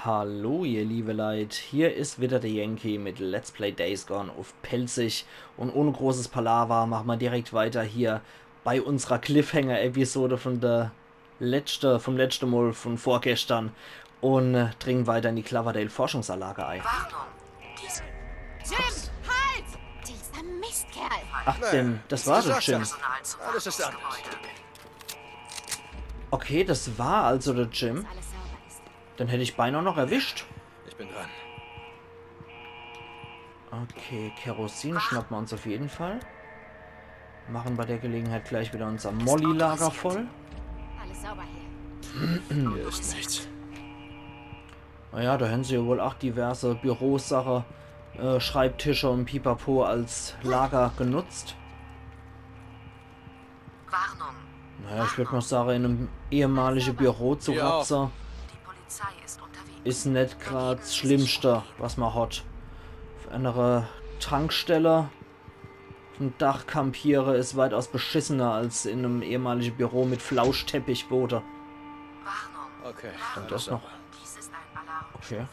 Hallo ihr liebe Leute, hier ist wieder der Yankee mit Let's Play Days Gone auf Pelzig und ohne großes Palaver machen wir direkt weiter hier bei unserer Cliffhanger-Episode von vom letzten Mal von vorgestern und dringen weiter in die Cloverdale Forschungsanlage ein. Warnung! Jim, halt! Dieser Mistkerl! Ach denn, das war der Jim. Alles ist anders. Okay, das war also der Jim. Dass alles sauber ist. Dann hätte ich beinahe noch erwischt. Ich bin dran. Okay, Kerosin schnappen wir uns auf jeden Fall. Machen bei der Gelegenheit gleich wieder unser Molly-Lager voll. Alles sauber hier. Hier ist nichts. Naja, da haben sie ja wohl auch diverse Bürosachen, Schreibtische und Pipapo als Lager genutzt. Warnung! Naja, ich würde mal sagen, in einem ehemaligen Büro zu Ja. rapsen, Die Polizei ist unterwegs. ist nicht gerade das Schlimmste, was man hat. Auf einer Tankstelle auf dem Dach kampiere ist weitaus beschissener als in einem ehemaligen Büro mit Flauschteppichboote. Warnung! Okay, Und das noch. Dies ist ein Alarm. Okay. 4.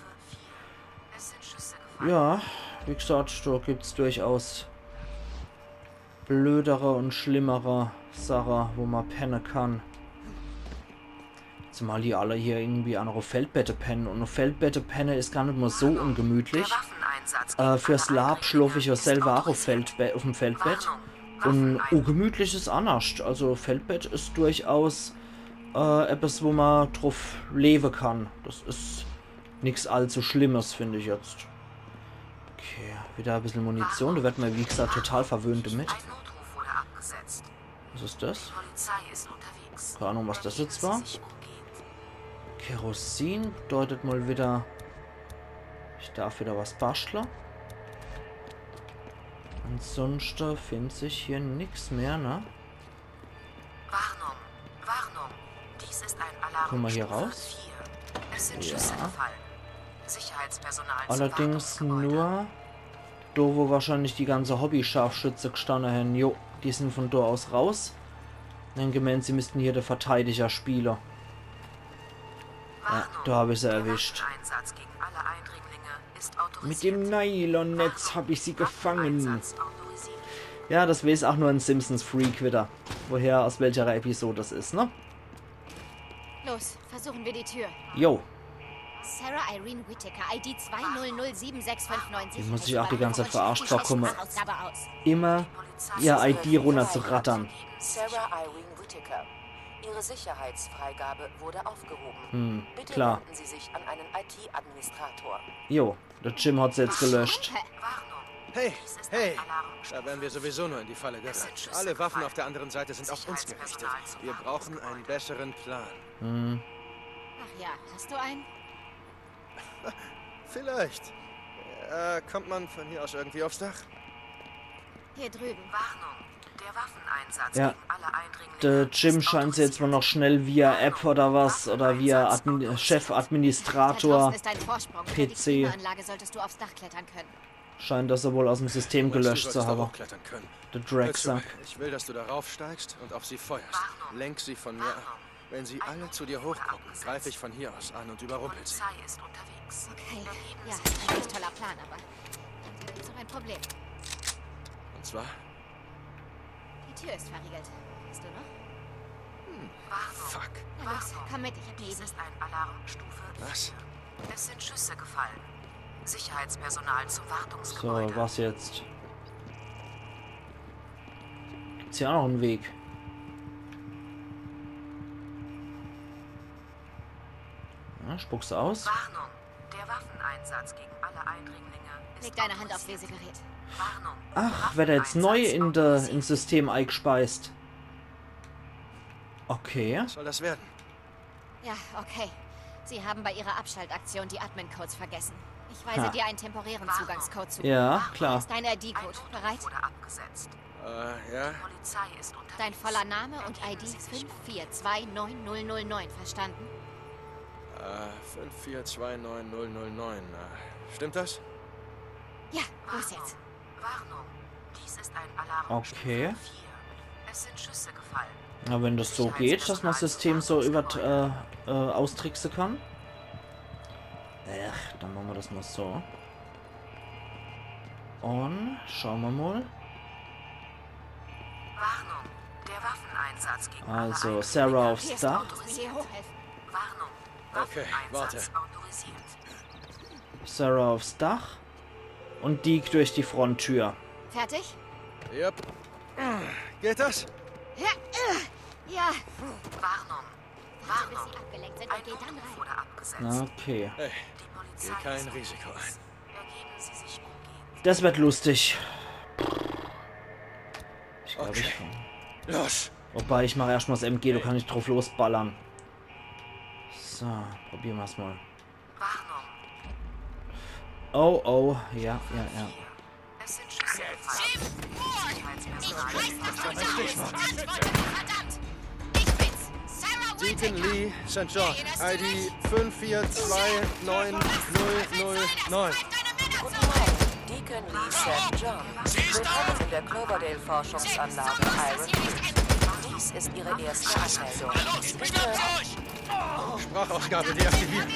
Es sind Schüsse gefallen. Ja, wie gesagt, da gibt es durchaus blödere und schlimmere Sachen, wo man pennen kann. Zumal die alle hier irgendwie an einer Feldbette pennen. Und eine Feldbette pennen ist gar nicht mal so ungemütlich. Der Waffeneinsatz gegen Fürs alle Lab schlafe ich ja ist selber auch autorisiert. auf dem Feldbett. Warnung. Und ungemütlich ist anders. Also Feldbett ist durchaus etwas, wo man drauf leben kann. Das ist nichts allzu Schlimmes, finde ich jetzt. Okay, wieder ein bisschen Munition. Da wird man, wie gesagt, total verwöhnt damit. Ein Notruf wurde abgesetzt. Was ist das? Die Polizei ist unterwegs. Keine Ahnung, was das Bemühen jetzt Sie war. sich umgehend. Kerosin bedeutet mal wieder, ich darf wieder was basteln. Ansonsten findet sich hier nichts mehr, ne? Warnung! Warnung! Dies ist ein Alarm. Kommen wir hier Stufe raus? 4. Es sind Ja. Schüsse gefallen. Sicherheitspersonal zum Allerdings Wartungsgebäude. nur da, wo wahrscheinlich die ganze Hobby-Scharfschütze gestanden haben. Jo, die sind von da aus raus. Dann gemeint, sie müssten hier der Verteidiger spielen. Ja, Warnung. da habe ich sie Der erwischt. Waffeneinsatz gegen alle Eindringlinge ist Mit dem autorisiert. Nylonnetz habe ich sie gefangen. Waffeneinsatz autorisiert. Ja, das weiß auch nur ein Simpsons-Freak wieder. Woher, aus welcher Episode das ist, ne? Los, versuchen wir die Tür. Jo, Sarah Irene Whittaker, ID 2007659. Die muss ich auch die ganze Zeit verarscht vorkommen. Ausgabe aus. immer ihr ID runterzurattern. Sarah Irene Whittaker. Ihre Sicherheitsfreigabe wurde aufgehoben. Bitte klar. wenden Sie sich an einen IT-Administrator. Jo, der Jim hat sie jetzt gelöscht. Warnung. Hey, Dies ist hey! ein Alarm. Da werden wir sowieso nur in die Falle Es sind geraten. Schüsse Alle Waffen gefallen. auf der anderen Seite sind auf uns gerichtet. Sicherheitspersonal zum Wir brauchen einen besseren Plan. Ach ja, hast du einen? Vielleicht. Kommt man von hier aus irgendwie aufs Dach? Hier drüben. Warnung. Der Waffeneinsatz Ja. gegen alle Eindringlinge. Der Jim ist scheint sie jetzt mal autorisiert. noch schnell via App oder was, oder via Waffeneinsatz autorisiert. Da Chefadministrator, draußen ist ein Vorsprung. Über die PC. Klimaanlage solltest du aufs Dach klettern können. scheint das er wohl aus dem System Du gelöscht solltest zu da haben. hochklettern können. Der Hör zu, Dragsack. ich will, dass du darauf steigst und auf sie feuerst. Warnung. Lenk sie von mir ab. Wenn sie alle zu dir hochgucken, greife ich von hier aus an und Die überrumpel sie. Polizei ist unterwegs. Okay, Erheben ja, Sie das sich. ist ein echt toller Plan, aber da gibt's noch ein Problem. Und zwar? Die Tür ist verriegelt. Weißt du noch? Warnung. Fuck. Na los, komm mit, ich hab eine Dies Idee. ist ein Alarm Stufe 4. Was? Es sind Schüsse gefallen. Sicherheitspersonal zum So, Wartungsgebäude. was jetzt? Gibt's hier auch noch einen Weg? Ja, spuck's aus. Warnung. Der Waffeneinsatz gegen alle Eindringlinge ist Leg deine Hand aufs autorisiert. Lesegerät. Warnung. Ach, wird er jetzt neu ins System eingespeist. Okay. Was soll das werden? Ja, okay. Sie haben bei Ihrer Abschaltaktion die Admin-Codes vergessen. Ich weise Ha. dir einen temporären Zugangscode zu. Ja, klar. Ist dein Ein ID-Code Notruf bereit? wurde abgesetzt. Ja? Die Polizei ist unterwegs. Dein voller Name und ID Ergeben Sie sich. 5429009, verstanden? 5429009. Stimmt das? Ja, los jetzt. Warnung. Dies ist ein Alarm Okay. Stufe 4. Es sind Schüsse gefallen. Na, wenn das so geht, dass man das System so über austricksen kann. Dann machen wir das mal so. Und schauen wir mal. Warnung. Der Waffeneinsatz gegen Also alle Sarah aufs Hier ist Dach. Auto. Sie hier hochhelfen. Warnung. Okay, Waffeneinsatz autorisiert. Sarah aufs Dach. Und Deke durch die Fronttür. Fertig? Yep. Geht das? Ja. Ja. Warnung. Warte, bis sie abgelenkt sind Ein und geh dann Notruf rein. wurde abgesetzt. Okay. Hey, Die Polizei geh kein ist Risiko unterwegs. ein. Ergeben Sie sich umgehend. Das wird lustig. Ich glaube, Okay. Los! Wobei, ich mache erstmal das MG, du kannst nicht drauf losballern. So, probieren wir es mal. Warnung. Oh, oh, ja. Es sind Schüsse gefallen. Sicherheitspersonal. Verdammt! Ich bin's! Sarah Deacon Whittaker! Lee, St. John, ID 54290909. Guten Morgen, Deacon Lee St. John. Willkommen in der Cloverdale-Forschungsanlage Iron. Dies ist Ihre erste Anmeldung. Bitte Sprachausgabe deaktiviert.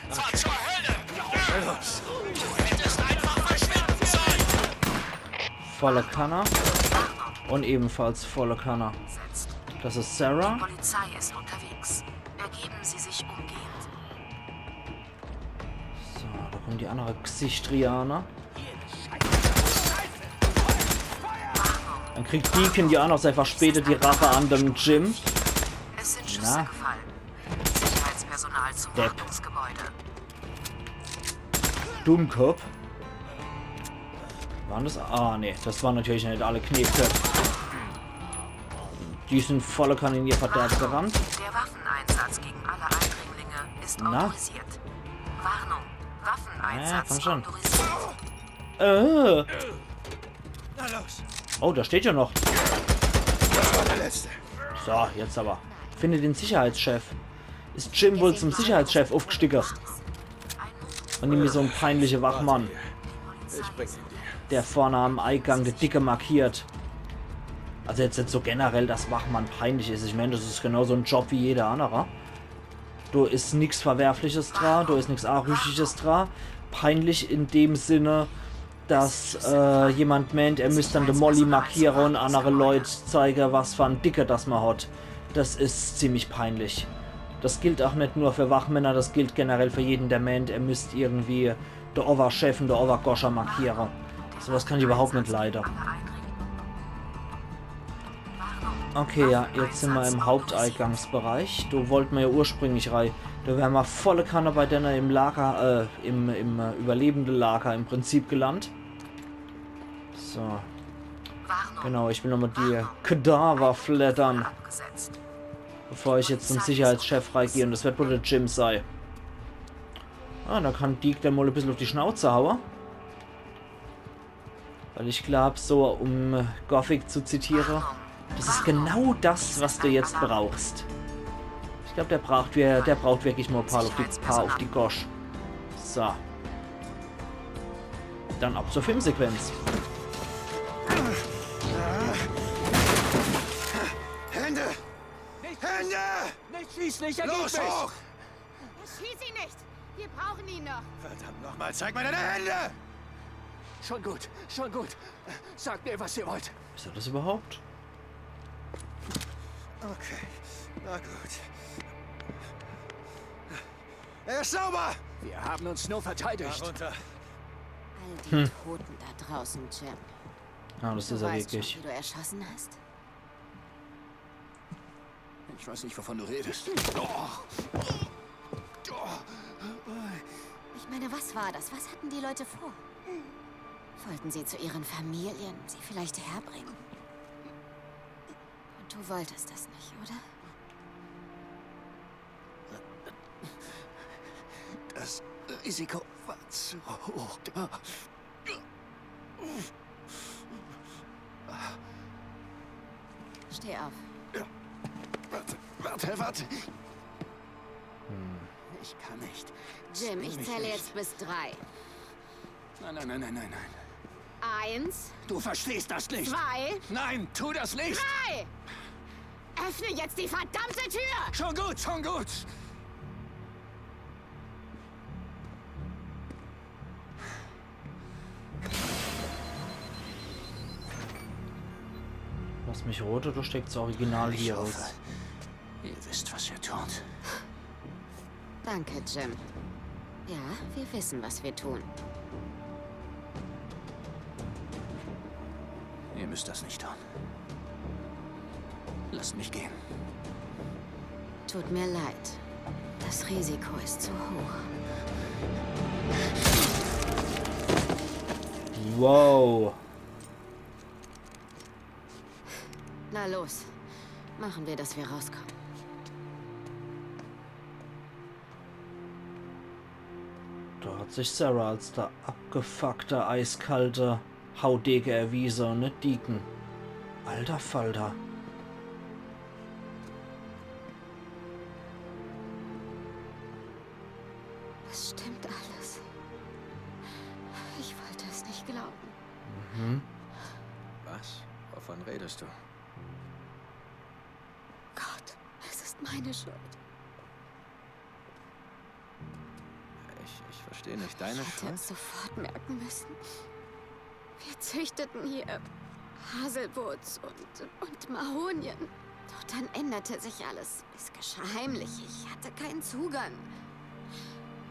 Was zur Hölle? Schnell los! Du hättest einfach verschwinden sollen! Volle Kanner. Und ebenfalls volle Kanner. Das ist Sarah. Polizei ist unterwegs. Ergeben Sie sich umgehend. So, da kommt die andere Gesichtrianer. Dann kriegt Deacon ja auch noch sehr verspätet die Rache an dem Jim. Es sind Schüsse Na? gefallen. Sicherheitspersonal zum Depp. Wartungsgebäude. Dummkopf. Waren das? Ah, nee, das waren natürlich nicht alle Knetköpfe. Die sind volle Kanne in ihr Verderb gerannt. Der Waffeneinsatz gegen alle Eindringlinge ist Na? autorisiert. Warnung. Waffeneinsatz komm schon. autorisiert. Na los! Oh, da steht ja noch. Das war der letzte. So, jetzt aber. Finde den Sicherheitschef. Ist Jim wohl zum Sicherheitschef aufgestiegen? Und nämlich so ein peinlicher Wachmann, Ich bring ihn dir. der vorne am Eingang der Dicke markiert. Also jetzt nicht so generell, dass Wachmann peinlich ist. Ich meine, das ist genauso ein Job wie jeder andere. Da ist nichts Verwerfliches dran, da ist nichts Arüchiges dran. Peinlich in dem Sinne, dass jemand meint, er müsste dann den Molly markieren und andere Leute zeigen, was für ein Dicke das man hat. Das ist ziemlich peinlich. Das gilt auch nicht nur für Wachmänner, das gilt generell für jeden, der meint, er müsste irgendwie der Overchef und der Overgoscher markieren. Sowas kann ich überhaupt nicht leiden. Okay, ja, jetzt sind wir im Haupteingangsbereich. Da wollten wir ja ursprünglich rein. Da wären wir volle Kanne bei denen im Lager, im überlebenden Lager im Prinzip gelandet. So. Genau, ich will nochmal die Kadaver flattern, Abgesetzt. bevor ich jetzt zum Sicherheitschef reingehe. Und das wird wohl der Jim sein. Ah, da kann Deke dann mal ein bisschen auf die Schnauze hauen. Weil ich glaube, so, um Gothic zu zitieren, das ist genau das, was du jetzt brauchst. Ich glaube, der braucht wirklich mal ein paar auf die Gosch. So. Dann ab zur Filmsequenz. Hände! Hände! Nicht schießen, ich Los, hoch! Schieß ihn nicht! Wir brauchen ihn noch! Verdammt nochmal, zeig mir deine Hände! Schon gut, schon gut. Sagt mir, was ihr wollt. Ist er das überhaupt? Okay, na gut. Er ist sauber! Wir haben uns nur verteidigt. Runter. All die Toten da draußen, Jim. Ah, das Du ist er weißt schon, wirklich. wie du erschossen hast? Ich weiß nicht, wovon du redest. Ich meine, was war das? Was hatten die Leute vor? Wollten sie zu ihren Familien sie vielleicht herbringen? Und du wolltest das nicht, oder? Das Risiko war zu hoch. Steh auf. Warte. Ich kann nicht. Jim, ich zähle jetzt bis 3. Nein. 1, Du verstehst das nicht. 2, Nein, tu das nicht. 3! Öffne jetzt die verdammte Tür! Schon gut. Lass mich rot oder steckt das Originalvirus? Ihr wisst, was ihr tut. Danke, Jim. Ja, wir wissen, was wir tun. Ihr müsst das nicht tun. Lasst mich gehen. Tut mir leid. Das Risiko ist zu hoch. Wow. Na los. Machen wir, dass wir rauskommen. Da hat sich Sarah als der abgefuckte, eiskalte Haudege erwiesen und nicht Deacon. Alter Falter. Es stimmt alles. Ich wollte es nicht glauben. Mhm. Was? Wovon redest du? Gott, es ist meine Schuld. Ich verstehe nicht. Deine Ich hätte Schuld? es sofort merken müssen. Wir züchteten hier Haselwurz und Mahonien. Doch dann änderte sich alles. Es geschah heimlich. Ich hatte keinen Zugang.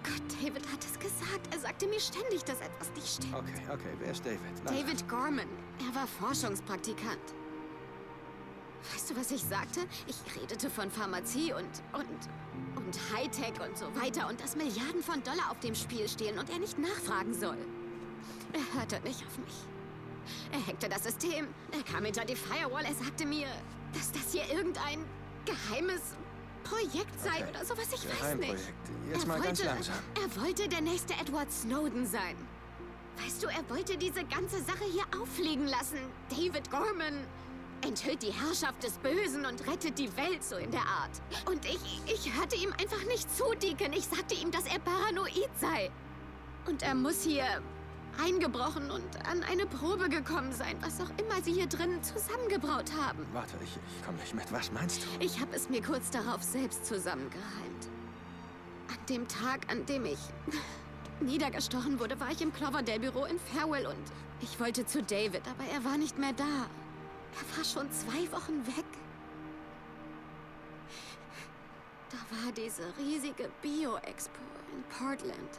Gott, David hat es gesagt. Er sagte mir ständig, dass etwas nicht stimmt. Okay. Wer ist David? David Gorman. Er war Forschungspraktikant. Weißt du, was ich sagte? Ich redete von Pharmazie und Hightech und so weiter und dass Milliarden von Dollar auf dem Spiel stehen und er nicht nachfragen soll. Er hörte nicht auf mich. Er hackte das System. Er kam hinter die Firewall. Er sagte mir, dass das hier irgendein geheimes Projekt sei oder sowas. Ich weiß nicht. Jetzt mal ganz langsam. Er wollte der nächste Edward Snowden sein. Weißt du, er wollte diese ganze Sache hier auffliegen lassen. David Gorman enthüllt die Herrschaft des Bösen und rettet die Welt, so in der Art. Und ich hörte ihm einfach nicht zu, Deacon. Ich sagte ihm, dass er paranoid sei. Und er muss hier eingebrochen und an eine Probe gekommen sein, was auch immer sie hier drin zusammengebraut haben. Warte, ich komme nicht mit. Was meinst du? Ich habe es mir kurz darauf selbst zusammengereimt. An dem Tag, an dem ich niedergestochen wurde, war ich im Cloverdale-Büro in Farewell und ich wollte zu David, aber er war nicht mehr da. Er war schon 2 Wochen weg. Da war diese riesige Bio-Expo in Portland.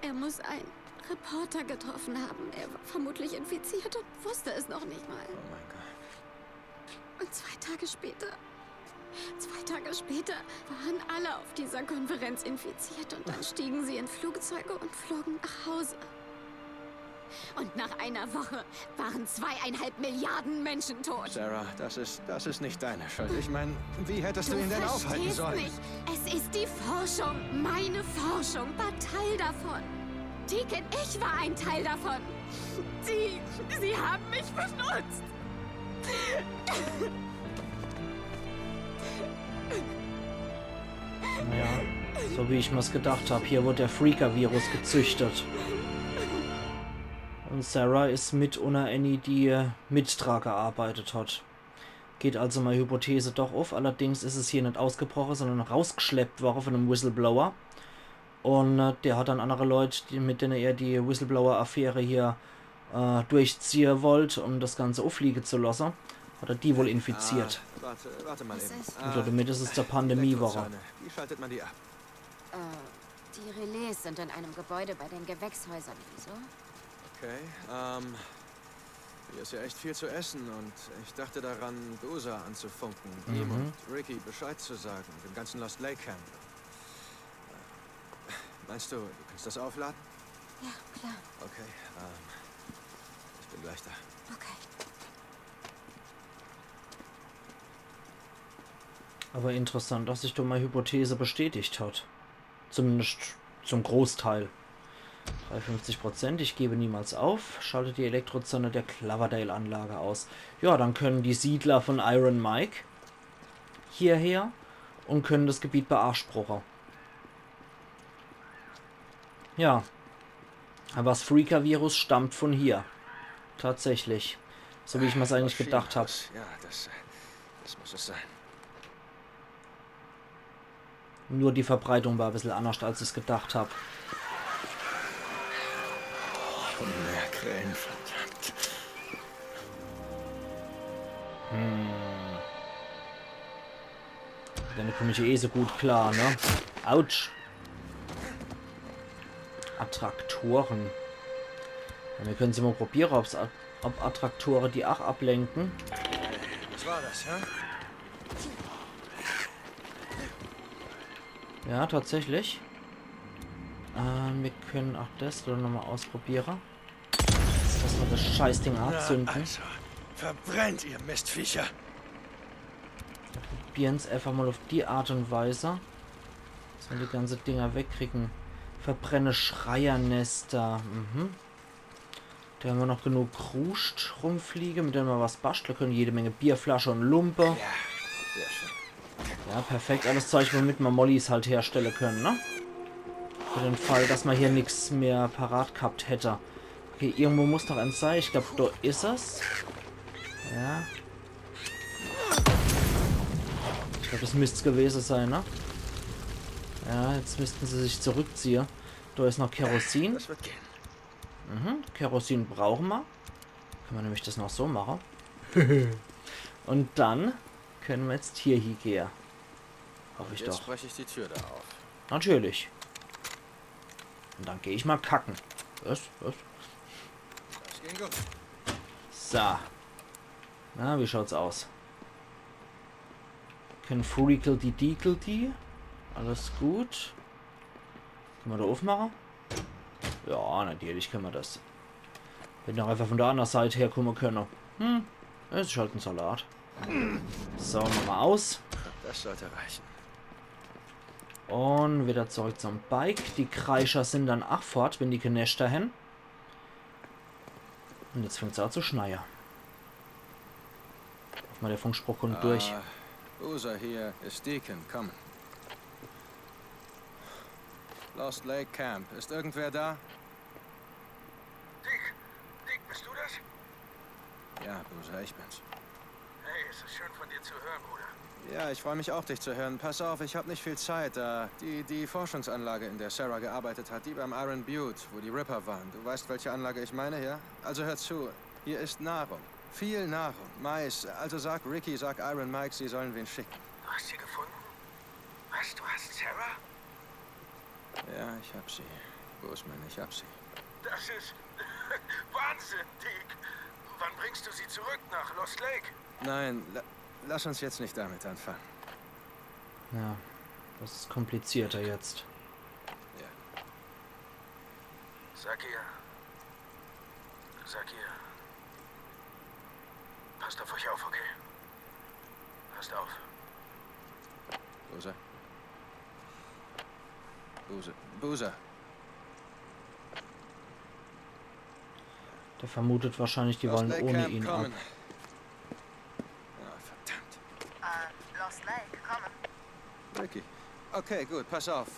Er muss einen Reporter getroffen haben. Er war vermutlich infiziert und wusste es noch nicht mal. Oh mein Gott. Und 2 Tage später waren alle auf dieser Konferenz infiziert und dann stiegen sie in Flugzeuge und flogen nach Hause. Und nach einer Woche waren 2,5 Milliarden Menschen tot. Sarah, das ist nicht deine Schuld. Ich meine, wie hättest du ihn denn aufhalten sollen? Nicht. Es ist die Forschung. Meine Forschung war Teil davon. Deacon, ich war ein Teil davon. Sie haben mich benutzt. Naja, so wie ich mir's gedacht habe. Hier wurde der Freaker-Virus gezüchtet. Und Sarah ist mit unter Annie, die mit dran gearbeitet hat. Geht also meine Hypothese doch auf. Allerdings ist es hier nicht ausgebrochen, sondern rausgeschleppt worden von einem Whistleblower. Und der hat dann andere Leute, mit denen er die Whistleblower-Affäre hier durchziehen wollte, um das Ganze auffliegen zu lassen. Hat er die wohl infiziert. Warte mal eben. Und damit ist es der Pandemie-Woche. Wie schaltet man die ab? Die Relais sind in einem Gebäude bei den Gewächshäusern. Wieso? Okay, hier ist ja echt viel zu essen und ich dachte daran, Dosa anzufunken, ihm und Ricky Bescheid zu sagen, dem ganzen Lost Lake Camp. Meinst du kannst das aufladen? Ja, klar. Okay, ich bin gleich da. Okay. Aber interessant, dass sich doch meine Hypothese bestätigt hat. Zumindest zum Großteil. 53%, ich gebe niemals auf. Schalte die Elektrozone der Cloverdale-Anlage aus. Ja, dann können die Siedler von Iron Mike hierher und können das Gebiet beanspruchen. Ja. Aber das Freaker-Virus stammt von hier. Tatsächlich. So wie ich mir es eigentlich gedacht habe. Ja, das muss es sein. Nur die Verbreitung war ein bisschen anders, als ich es gedacht habe. Schon mehr Krähen, verdammt. Damit komme ich eh so gut klar, ne? Autsch. Attraktoren. Ja, wir können sie mal probieren, ob Attraktoren die auch ablenken. Was war das, ja? Ja, tatsächlich. Wir können auch das oder nochmal ausprobieren. Dass wir das Scheißding abzünden. Also, verbrennt, ihr Mistviecher. Probieren es einfach mal auf die Art und Weise. Dass wir die ganzen Dinger wegkriegen. Verbrenne Schreiernester. Da haben wir noch genug Kruscht rumfliegen, mit dem wir was basteln können. Jede Menge Bierflasche und Lumpe. Ja, sehr schön. Ja, perfekt. Alles Zeug, womit wir Mollys halt herstellen können, ne? Für den Fall, dass man hier nichts mehr parat gehabt hätte. Okay, irgendwo muss noch eins sein. Ich glaube, da ist es. Ja. Ich glaube, das müsste es gewesen sein, ne? Ja, jetzt müssten sie sich zurückziehen. Da ist noch Kerosin. Das wird gehen. Kerosin brauchen wir. Können wir nämlich das noch so machen. Und dann können wir jetzt hier hingehen. Hoffe ich Jetzt doch. breche ich die Tür da auf. Natürlich. Und dann gehe ich mal kacken. Was? Das ging gut. So. Na, wie schaut's aus? Können Freakledy Deakledy. Alles gut. Können wir da aufmachen? Ja, natürlich können wir das. Wenn wir einfach von der anderen Seite her kommen können. Das ist halt ein Salat. So, nochmal aus. Das sollte reichen. Und wieder zurück zum Bike. Die Kreischer sind dann auch fort, wenn die Knächte hin. Und jetzt fängt es an zu schneien. Auf mal der Funkspruch kommt durch. Boozer hier ist Deacon, komm. Lost Lake Camp. Ist irgendwer da? Dick, bist du das? Ja, Boozer, ich bin's. Hey, es ist schön von dir zu hören, Bruder. Ja, ich freue mich auch, dich zu hören. Pass auf, ich habe nicht viel Zeit. Die Forschungsanlage, in der Sarah gearbeitet hat, die beim Iron Butte, wo die Ripper waren. Du weißt, welche Anlage ich meine, ja? Also hör zu, hier ist Nahrung. Viel Nahrung. Mais. Also sag Ricky, sag Iron Mike, sie sollen wen schicken. Du hast sie gefunden? Was, du hast Sarah? Ja, ich hab sie. Boseman, ich hab sie. Das ist Wahnsinn, Dick. Wann bringst du sie zurück nach Lost Lake? Nein, lass uns jetzt nicht damit anfangen. Ja, das ist komplizierter jetzt. Ja. Sag ihr, passt auf euch auf, okay? Passt auf. Boozer. Boozer. Der vermutet wahrscheinlich, die wollen ohne ihn ab. Ah, verdammt. Lost Lake, kommen. Ricky. Okay, gut, pass auf.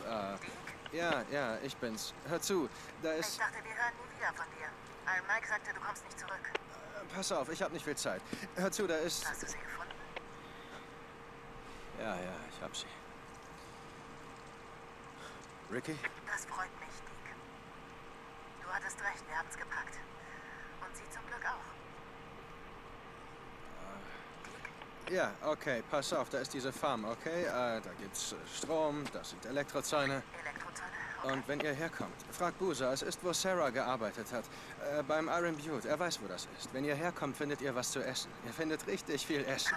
Ja, ich bin's. Hör zu, da Ich ist... dachte, wir hören nie wieder von dir. Iron Mike sagte, du kommst nicht zurück. Pass auf, ich hab nicht viel Zeit. Hör zu, da ist... Hast du sie gefunden? Ja, ich hab sie. Ricky? Das freut mich, Dick. Du hattest recht, wir haben's gepackt. Und sie zum Glück auch. Dick, Ja, okay, pass auf, da ist diese Farm, okay? Da gibt's Strom, das sind Elektrozäune. Elektrozelle? Okay. Und wenn ihr herkommt, fragt Boozer, es ist, wo Sarah gearbeitet hat. Beim Iron Butte, er weiß, wo das ist. Wenn ihr herkommt, findet ihr was zu essen. Ihr findet richtig viel Essen.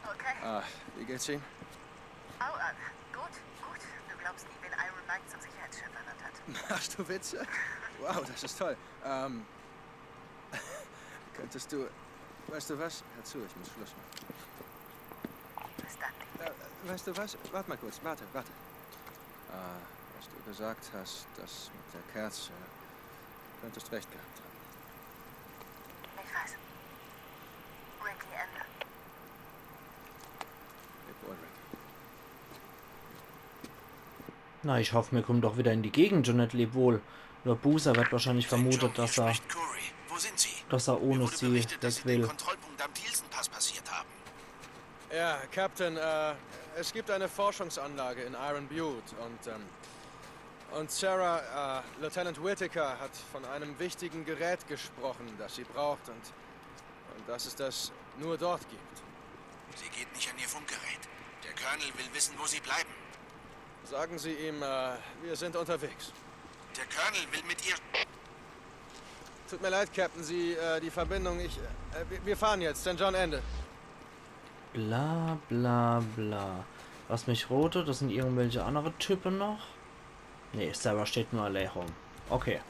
Okay. Wie geht's ihm? Oh, gut. Du glaubst nie, wen Iron Mike zum Sicherheitschef ernannt hat. Machst du Witze? Wow, das ist toll. Könntest du... Weißt du was? Hör zu, ich muss Schluss machen. Bis dann. Weißt du was? Warte mal kurz, warte. Was du gesagt hast, das mit der Kerze, könntest recht gehabt haben. Ich weiß. Ricky, Ende. Leb wohl, Ricky. Na, ich hoffe, wir kommen doch wieder in die Gegend, und nicht leb wohl. Nur Boozer wird wahrscheinlich vermutet, dass er Wo sind Sie? ohne Mir wurde sie berichtet, dass weg Sie den will. Kontrollpunkt am Thielsen-Pass passiert haben. Ja, Captain, es gibt eine Forschungsanlage in Iron Butte und Sarah, Lieutenant Whittaker hat von einem wichtigen Gerät gesprochen, das sie braucht und das ist das nur dort gibt. Sie geht nicht an ihr Funkgerät. Der Colonel will wissen, wo Sie bleiben. Sagen Sie ihm, wir sind unterwegs. Der Colonel will mit ihr... Tut mir leid, Captain, die Verbindung, wir fahren jetzt, St. John Ende. Bla bla bla. Was mich rote, das sind irgendwelche andere Typen noch. Nee, Sarah steht nur Alejo. Okay.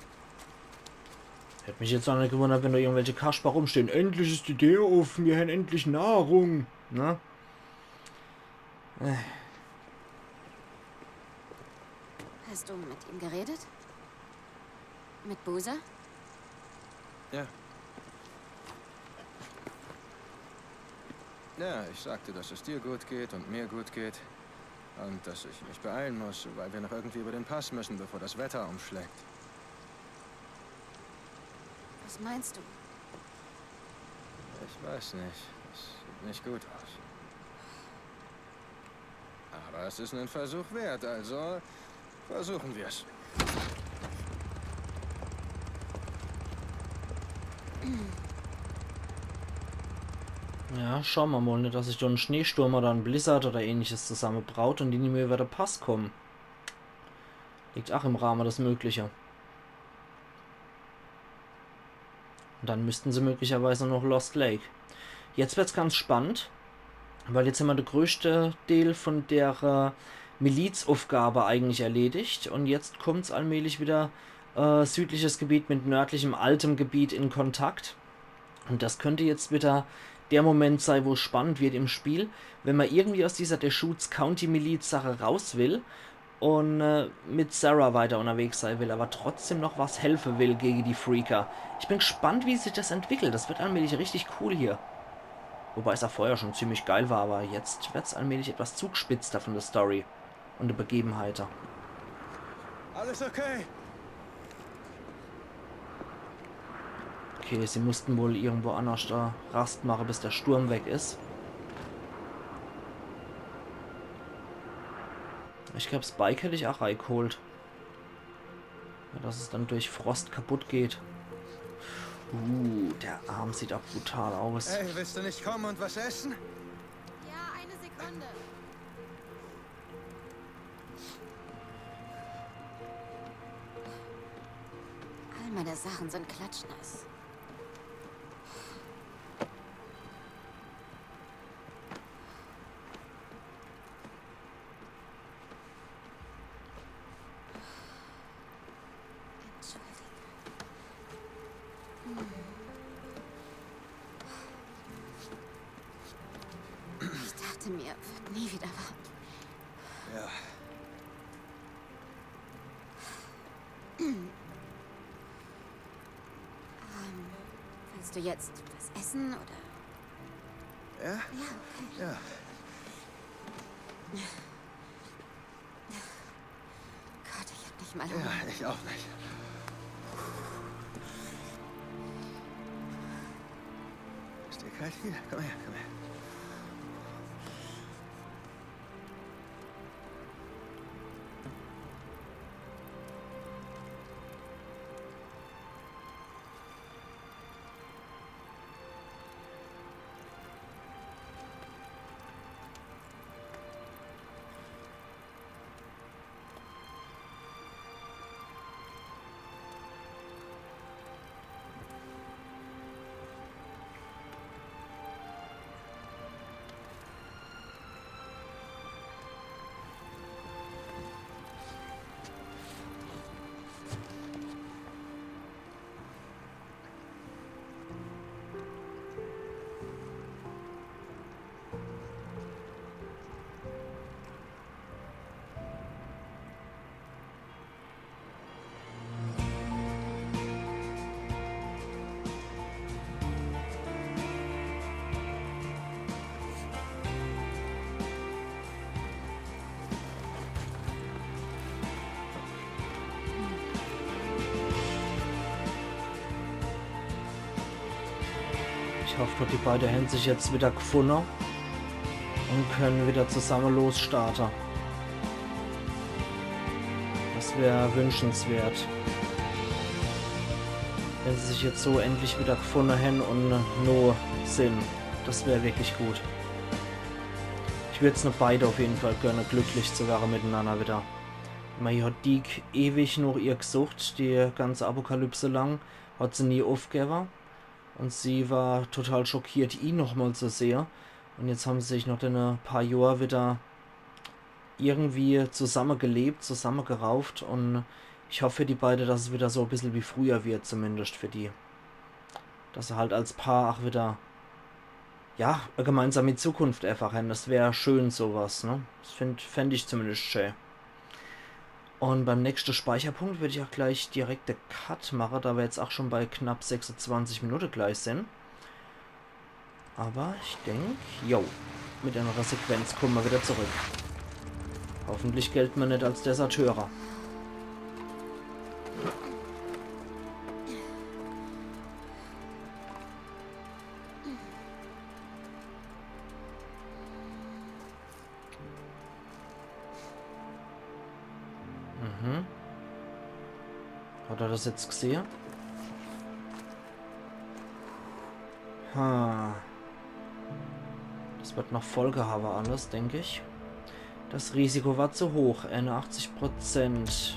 Hätte mich jetzt auch nicht gewundert, wenn da irgendwelche Kasper rumstehen. Endlich ist die Tür offen, wir haben endlich Nahrung. Ne? Hast du mit ihm geredet? Mit Boozer? Ja. Ja, ich sagte, dass es dir gut geht und mir gut geht. Und dass ich mich beeilen muss, weil wir noch irgendwie über den Pass müssen, bevor das Wetter umschlägt. Was meinst du? Ich weiß nicht. Es sieht nicht gut aus. Aber es ist einen Versuch wert, also versuchen wir es. Ja, schauen wir mal, nicht, dass sich da ein Schneesturm oder ein Blizzard oder ähnliches zusammenbraut und die nicht mehr über den Pass kommen. Liegt auch im Rahmen des Möglichen. Und dann müssten sie möglicherweise noch Lost Lake. Jetzt wird es ganz spannend, weil jetzt haben wir den größten Teil von der Milizaufgabe eigentlich erledigt und jetzt kommt es allmählich wieder südliches Gebiet mit nördlichem altem Gebiet in Kontakt. Und das könnte jetzt wieder der Moment sein, wo es spannend wird im Spiel, wenn man irgendwie aus dieser Deschutes County Miliz Sache raus will und mit Sarah weiter unterwegs sein will, aber trotzdem noch was helfen will gegen die Freaker. Ich bin gespannt, wie sich das entwickelt. Das wird allmählich richtig cool hier. Wobei es ja vorher schon ziemlich geil war, aber jetzt wird es allmählich etwas zugespitzter von der Story und der Begebenheiten. Alles okay? Okay, sie mussten wohl irgendwo anders da Rast machen, bis der Sturm weg ist. Ich glaube, das Bike hätte ich auch reingeholt. Ja, dass es dann durch Frost kaputt geht. Der Arm sieht auch brutal aus. Hey, willst du nicht kommen und was essen? Ja, eine Sekunde. All meine Sachen sind klatschnass. Ich dachte mir, wird nie wieder warm. Ja. Willst du jetzt was essen oder? Ja? Ja, okay. Ja. Gott, ich hab nicht mal Hunger. Ja, ich auch nicht. Ist dir kalt hier? Komm her, komm her. Ich hoffe, die beiden haben sich jetzt wieder gefunden und können wieder zusammen losstarten. Das wäre wünschenswert. Wenn sie sich jetzt so endlich wieder gefunden haben und nur sind. Das wäre wirklich gut. Ich würde es noch beide auf jeden Fall gönnen, glücklich zu werden miteinander wieder. Man hat Deke ewig noch ihr gesucht, die ganze Apokalypse lang. Hat sie nie aufgegeben. Und sie war total schockiert, ihn nochmal zu sehen. Und jetzt haben sie sich noch in ein paar Jahren wieder irgendwie zusammengelebt, zusammengerauft. Und ich hoffe für die beiden, dass es wieder so ein bisschen wie früher wird, zumindest für die. Dass sie halt als Paar auch wieder, ja, eine gemeinsame Zukunft einfach haben. Das wäre schön, sowas, ne? Das fände ich zumindest schön. Und beim nächsten Speicherpunkt würde ich auch gleich direkt den Cut machen, da wir jetzt auch schon bei knapp 26 Minuten gleich sind. Aber ich denke, jo, mit einer Sequenz kommen wir wieder zurück. Hoffentlich gilt man nicht als Deserteure. Hat er das jetzt gesehen? Das wird noch Folge haben alles, denke ich. Das Risiko war zu hoch. 81%.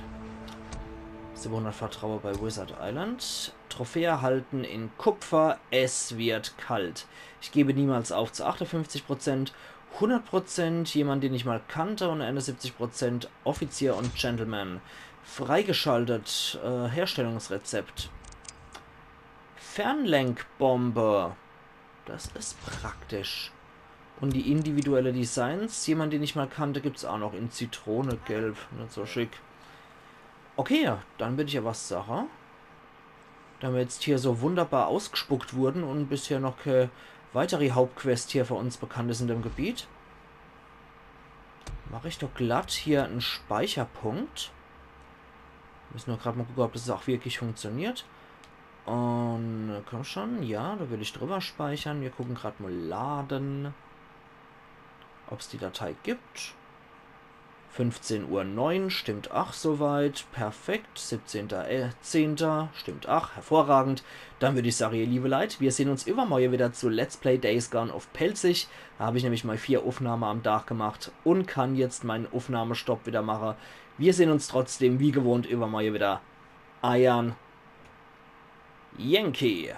700 Vertrauen bei Wizard Island. Trophäe erhalten in Kupfer. Es wird kalt. Ich gebe niemals auf zu 58%. 100% jemand, den ich mal kannte, und 71% Offizier und Gentleman. Freigeschaltet. Herstellungsrezept. Fernlenkbombe. Das ist praktisch. Und die individuelle Designs. Jemand, den ich mal kannte, gibt es auch noch in Zitrone, gelb. Nicht so schick. Okay, dann bin ich ja was Sache. Da wir jetzt hier so wunderbar ausgespuckt wurden und bisher noch keine weitere Hauptquest hier für uns bekannt ist in dem Gebiet, mache ich doch glatt hier einen Speicherpunkt. Müssen wir gerade mal gucken, ob das auch wirklich funktioniert. Und komm schon, ja, da will ich drüber speichern. Wir gucken gerade mal laden, ob es die Datei gibt. 15:09 Uhr, stimmt ach soweit, perfekt. 17.10. stimmt ach, hervorragend. Dann würde ich sagen, ihr liebe Leute, wir sehen uns übermorgen wieder zu Let's Play Days Gone auf Pelzig. Da habe ich nämlich mal 4 Aufnahmen am Tag gemacht und kann jetzt meinen Aufnahmestopp wieder machen. Wir sehen uns trotzdem wie gewohnt übermorgen wieder. Iron Yankee.